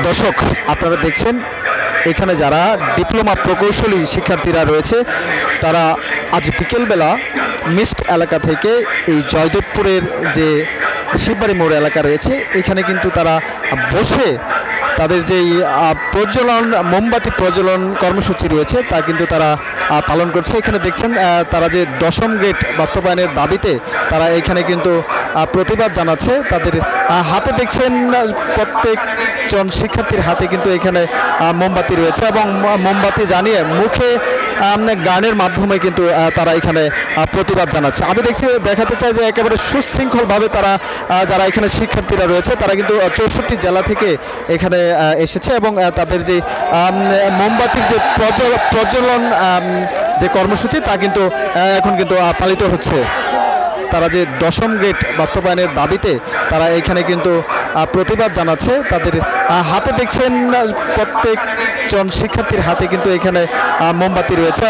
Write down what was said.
দর্শক আপনারা দেখছেন এখানে যারা ডিপ্লোমা প্রকৌশলী শিক্ষার্থীরা রয়েছে তারা আজ বিকেলবেলা মিস্ট এলাকা থেকে এই জয়দেবপুরের যে শিববাড়ি মোড় এলাকা রয়েছে এখানে কিন্তু তারা বসে তাদের যেই প্রজ্বলন মোমবাতি প্রজ্বলন কর্মসূচি রয়েছে তা কিন্তু তারা পালন করছে। এখানে দেখছেন তারা যে দশম গ্রেড বাস্তবায়নের দাবিতে তারা এখানে কিন্তু প্রতিবাদ জানাচ্ছে। তাদের হাতে দেখছেন প্রত্যেকজন শিক্ষার্থীর হাতে কিন্তু এখানে মোমবাতি রয়েছে এবং মোমবাতি জ্বালিয়ে মুখে গানের মাধ্যমে কিন্তু তারা এখানে প্রতিবাদ জানাচ্ছে। আমি দেখাতে চাই যে একেবারে সুশৃঙ্খলভাবে তারা যারা এখানে শিক্ষার্থীরা রয়েছে তারা কিন্তু 64 জেলা থেকে এখানে এসেছে এবং তাদের যে মোমবাতির যে প্রজ্বলন যে কর্মসূচি তা কিন্তু এখন কিন্তু পালিত হচ্ছে। তারা যে দশম গ্রেড বাস্তবায়নের দাবিতে তারা এখানে কিন্তু প্রতিবাদ জানাচ্ছে। তাদের হাতে দেখছেন প্রত্যেকজন শিক্ষার্থীর হাতে কিন্তু এখানে মোমবাতি রয়েছে।